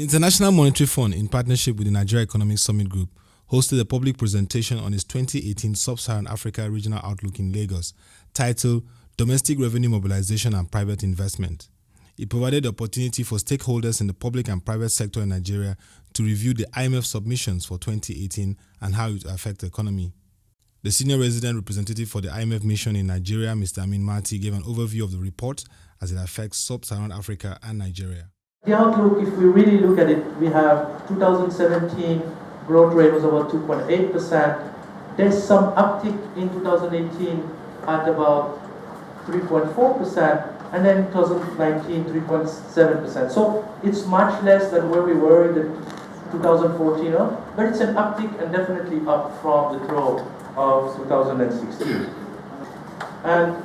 The International Monetary Fund, in partnership with the Nigeria Economic Summit Group, hosted a public presentation on its 2018 Sub-Saharan Africa Regional Outlook in Lagos, titled Domestic Revenue Mobilization and Private Investment. It provided the opportunity for stakeholders in the public and private sector in Nigeria to review the IMF submissions for 2018 and how it will affect the economy. The senior resident representative for the IMF mission in Nigeria, Mr. Amin Marti, gave an overview of the report as it affects Sub-Saharan Africa and Nigeria. The outlook, if we really look at it, we have 2017 growth rate was about 2.8%. There's some uptick in 2018 at about 3.4%, and then 2019 3.7%. So it's much less than where we were in the 2014, but it's an uptick and definitely up from the trough of 2016. And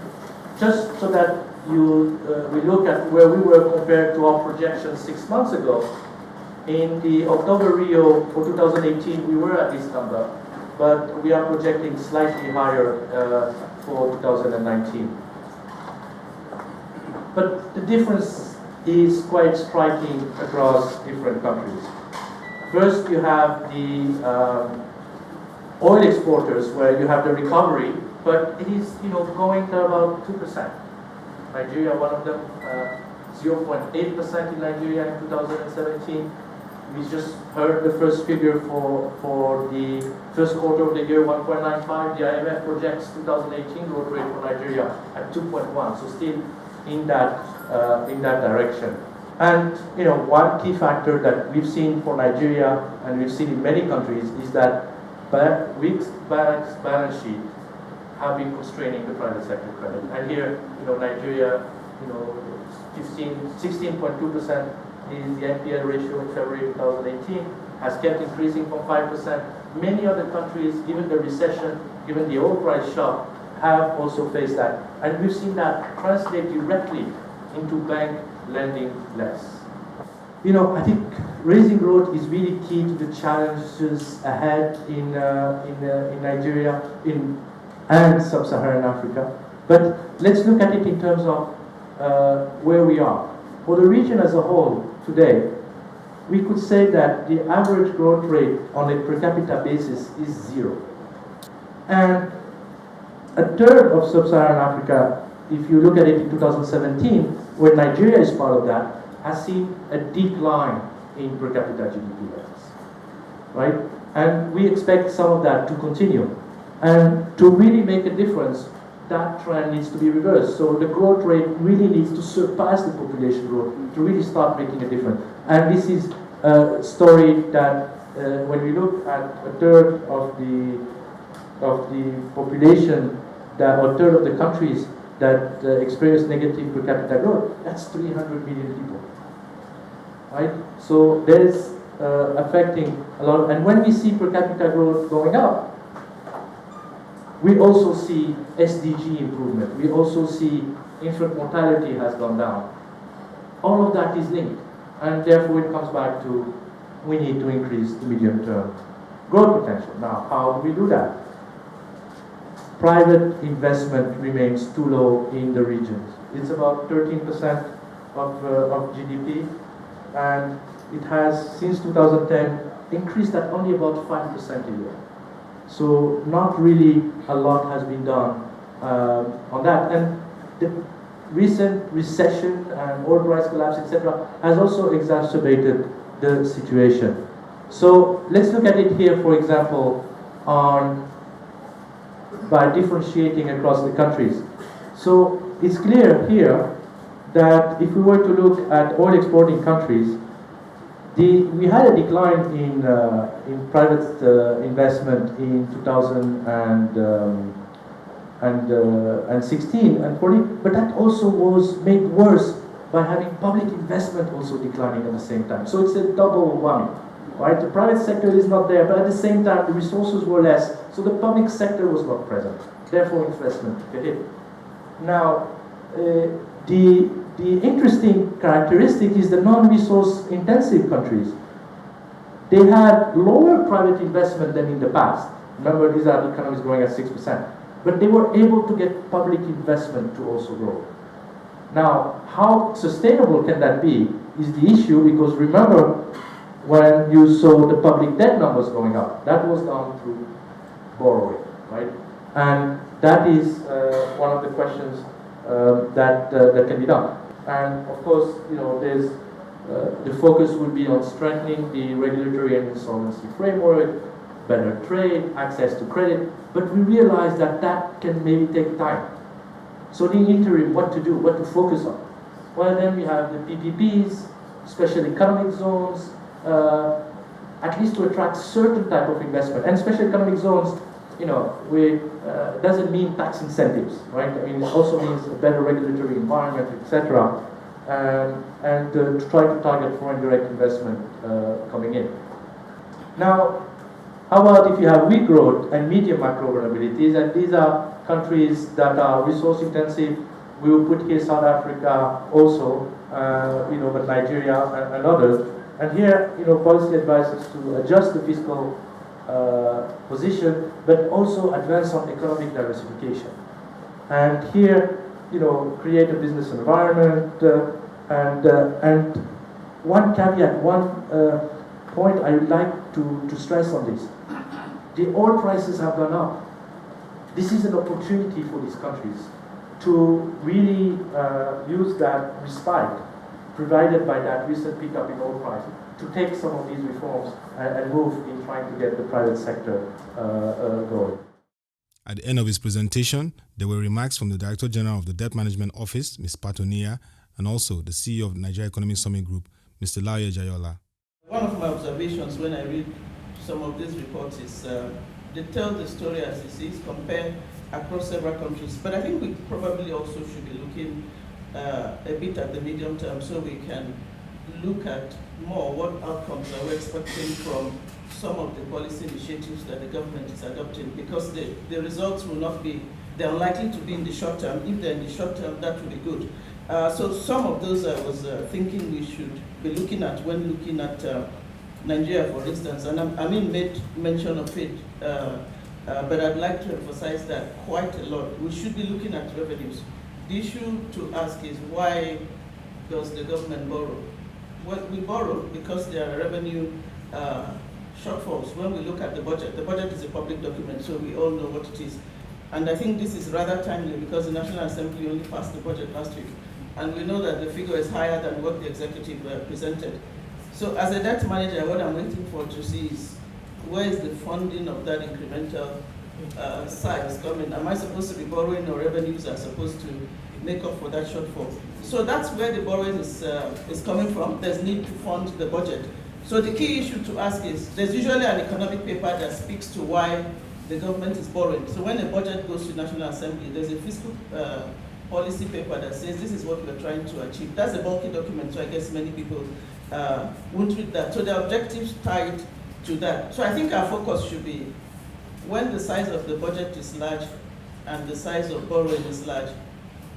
just so that we look at where we were compared to our projections 6 months ago. In the October Rio for 2018, we were at this number, but we are projecting slightly higher for 2019. But the difference is quite striking across different countries. First, you have the oil exporters, where you have the recovery, but it is going to about 2%. Nigeria, one of them, 0.8% in Nigeria in 2017. We just heard the first figure for the first quarter of the year, 1.95. The IMF projects 2018 growth rate for Nigeria at 2.1. So still in that direction. And one key factor that we've seen for Nigeria and we've seen in many countries is that weak balance sheet have been constraining the private sector credit. And here, Nigeria, 16.2% is the NPL ratio in February 2018, has kept increasing from 5%. Many other countries, given the recession, given the oil price shock, have also faced that. And we've seen that translate directly into bank lending less. I think raising growth is really key to the challenges ahead in Nigeria and Sub-Saharan Africa. But let's look at it in terms of where we are. For the region as a whole today, we could say that the average growth rate on a per capita basis is 0. And a third of Sub-Saharan Africa, if you look at it in 2017, where Nigeria is part of that, has seen a decline in per capita GDP levels, right? And we expect some of that to continue. And to really make a difference, that trend needs to be reversed. So the growth rate really needs to surpass the population growth to really start making a difference. And this is a story that when we look at a third of the population, or a third of the countries that experience negative per capita growth, that's 300 million people, right? So there's affecting a lot. And when we see per capita growth going up, we also see SDG improvement. We also see infant mortality has gone down. All of that is linked. And therefore it comes back to we need to increase the medium-term growth potential. Now, how do we do that? Private investment remains too low in the regions. It's about 13% of GDP, and it has, since 2010, increased at only about 5% a year. So not really a lot has been done on that. And the recent recession and oil price collapse, etc., has also exacerbated the situation. So let's look at it here, for example, by differentiating across the countries. So it's clear here that if we were to look at oil exporting countries, we had a decline in private investment in 2016 and 14, but that also was made worse by having public investment also declining at the same time. So it's a double whammy, right? The private sector is not there, but at the same time the resources were less, so the public sector was not present. Therefore, investment took a hit. Now, the interesting characteristic is the non-resource intensive countries. They had lower private investment than in the past. Remember, these are economies growing at 6%. But they were able to get public investment to also grow. Now, how sustainable can that be is the issue, because remember when you saw the public debt numbers going up, that was done through borrowing, right? And that is one of the questions that can be done. And of course, there's the focus would be on strengthening the regulatory and insolvency framework, better trade, access to credit, but we realize that that can maybe take time. So the interim, what to do, what to focus on? Well, then we have the PPPs, special economic zones, at least to attract certain type of investment. And special economic zones, doesn't mean tax incentives, right? I mean, it also means a better regulatory environment, etc. And to try to target foreign direct investment coming in. Now, how about if you have weak growth and medium macro vulnerabilities, and these are countries that are resource intensive. We will put here South Africa also, but Nigeria and others. And here, policy advises to adjust the fiscal position, but also advance on economic diversification. And here, create a business environment. And one caveat, one point I would like to stress on this: the oil prices have gone up. This is an opportunity for these countries to really use that respite provided by that recent pickup in oil price to take some of these reforms and move in trying to get the private sector going. At the end of his presentation, there were remarks from the Director General of the Debt Management Office, Ms. Patonia, and also the CEO of the Nigeria Economic Summit Group, Mr. Laoye Jayola. One of my observations when I read some of these reports is they tell the story as it is, compare across several countries. But I think we probably also should be looking a bit at the medium term, so we can look at more what outcomes are we expecting from some of the policy initiatives that the government is adopting, because the results will not be, they're unlikely to be in the short term. If they're in the short term, that will be good. So some of those I was thinking we should be looking at when looking at Nigeria, for instance, and I made mention of it, but I'd like to emphasize that quite a lot. We should be looking at revenues. The issue to ask is, why does the government borrow? Well, we borrow because there are revenue shortfalls. When we look at the budget is a public document, so we all know what it is. And I think this is rather timely because the National Assembly only passed the budget last week. And we know that the figure is higher than what the executive presented. So as a debt manager, what I'm waiting for to see is, where is the funding of that incremental size coming? Am I supposed to be borrowing, or revenues are supposed to make up for that shortfall? So that's where the borrowing is coming from. There's need to fund the budget. So the key issue to ask is, there's usually an economic paper that speaks to why the government is borrowing. So when a budget goes to National Assembly, there's a fiscal policy paper that says this is what we're trying to achieve. That's a bulky document, so I guess many people won't read that. So the objectives tied to that. So I think our focus should be, when the size of the budget is large and the size of borrowing is large,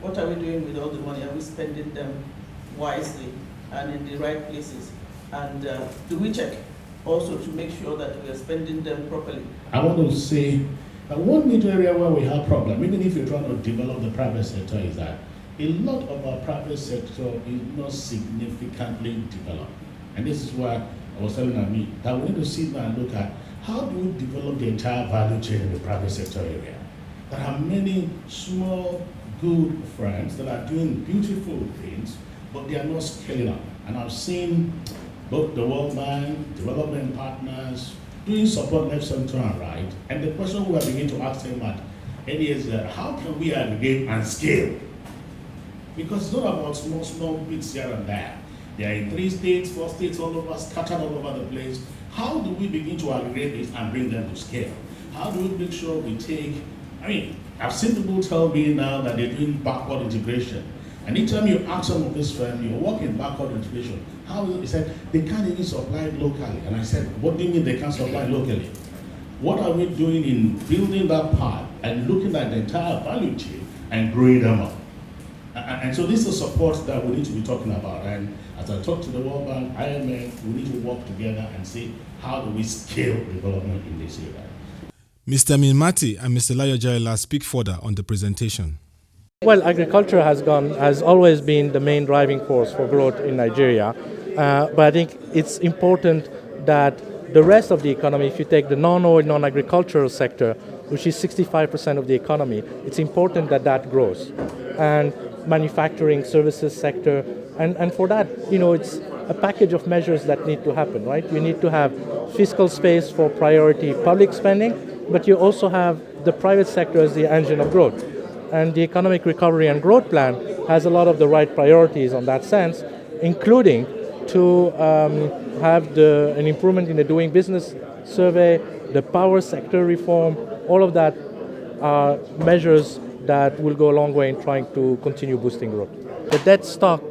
what are we doing with all the money? Are we spending them wisely and in the right places? And do we check also to make sure that we are spending them properly? I want to say that one major area where we have problem, even if you're trying to develop the private sector, is that a lot of our private sector is not significantly developed. And this is why I was telling Ami that we need to sit down and look at, how do we develop the entire value chain in the private sector area? There are many small, good friends that are doing beautiful things, but they are not scaling up. And I've seen both the World Bank, development partners, doing support left, center, and right. And the question we are beginning to ask them at is, how can we aggregate and scale? Because it's not about small bits here and there. They are in 3 states, 4 states, all over, scattered all over the place. How do we begin to aggregate this and bring them to scale? How do we make sure we take, I've seen people tell me now that they're doing backward integration. And anytime you ask some of this firm, you're working backward integration. How is it? He said, they can't even supply it locally. And I said, what do you mean they can't supply locally? What are we doing in building that part and looking at the entire value chain and growing them up? And so this is support that we need to be talking about. And as I talk to the World Bank, IMF, we need to work together and see how do we scale development in this area. Mr. Minmati and Mr. Laoye Jayola speak further on the presentation. Well, agriculture has always been the main driving force for growth in Nigeria, but I think it's important that the rest of the economy, if you take the non-oil, non-agricultural sector, which is 65% of the economy, it's important that that grows. And manufacturing, services sector, and for that, it's a package of measures that need to happen, right? You need to have fiscal space for priority public spending, but you also have the private sector as the engine of growth. And the Economic Recovery and Growth Plan has a lot of the right priorities on that sense, including to have an improvement in the doing business survey, the power sector reform. All of that are measures that will go a long way in trying to continue boosting growth. The debt stock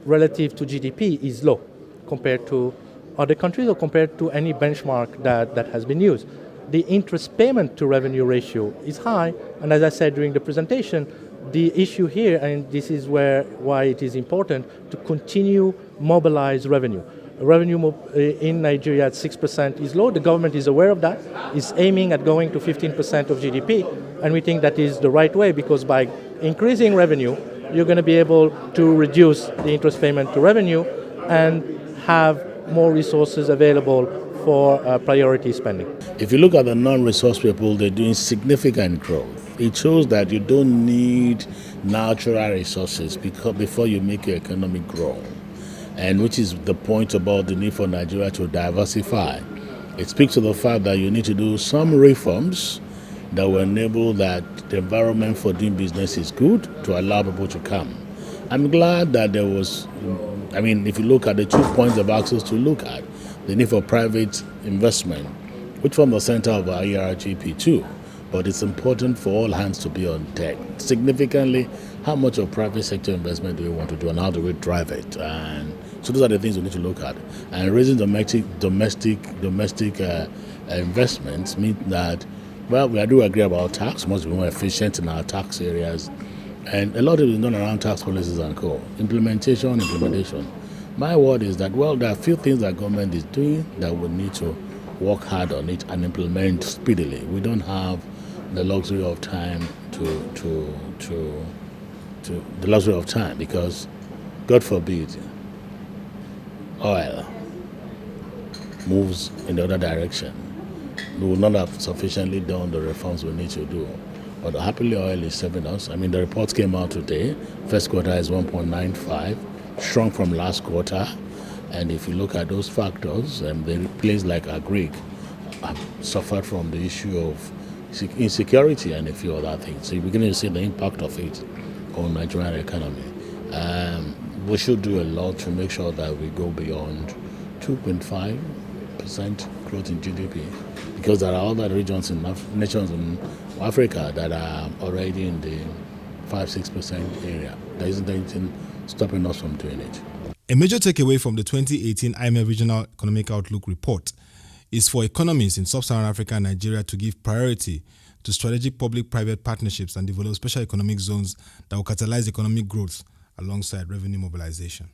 relative to GDP is low compared to other countries or compared to any benchmark that has been used. The interest payment to revenue ratio is high, and as I said during the presentation, the issue here, and this is why it is important, to continue mobilize revenue. Revenue in Nigeria at 6% is low. The government is aware of that, is aiming at going to 15% of GDP, and we think that is the right way, because by increasing revenue, you're going to be able to reduce the interest payment to revenue and have more resources available for priority spending. If you look at the non-resource people, they're doing significant growth. It shows that you don't need natural resources before you make your economy grow, and which is the point about the need for Nigeria to diversify. It speaks to the fact that you need to do some reforms that will enable that the environment for doing business is good to allow people to come. I'm glad that there was, if you look at the 2 points of access to look at, the need for private investment, which form the center of our ERGP too, but it's important for all hands to be on deck. Significantly, how much of private sector investment do we want to do and how do we drive it? And so those are the things we need to look at. And raising domestic investments means that, well, we do agree about tax, must be more efficient in our tax areas. And a lot of it is done around tax policies and co. Implementation. My word is that, well, there are a few things that government is doing that we need to work hard on it and implement speedily. We don't have the luxury of time because, God forbid, oil moves in the other direction. We will not have sufficiently done the reforms we need to do. But happily, oil is serving us. The reports came out today. First quarter is 1.95. Shrunk from last quarter, and if you look at those factors, the place like Agric suffered from the issue of insecurity and a few other things. So you're beginning to see the impact of it on Nigerian economy. We should do a lot to make sure that we go beyond 2.5% growth in GDP, because there are other regions nations in Africa that are already in the 5-6% area. There isn't anything stopping us from doing it. A major takeaway from the 2018 IMF Regional Economic Outlook report is for economies in Sub-Saharan Africa and Nigeria to give priority to strategic public-private partnerships and develop special economic zones that will catalyze economic growth alongside revenue mobilization.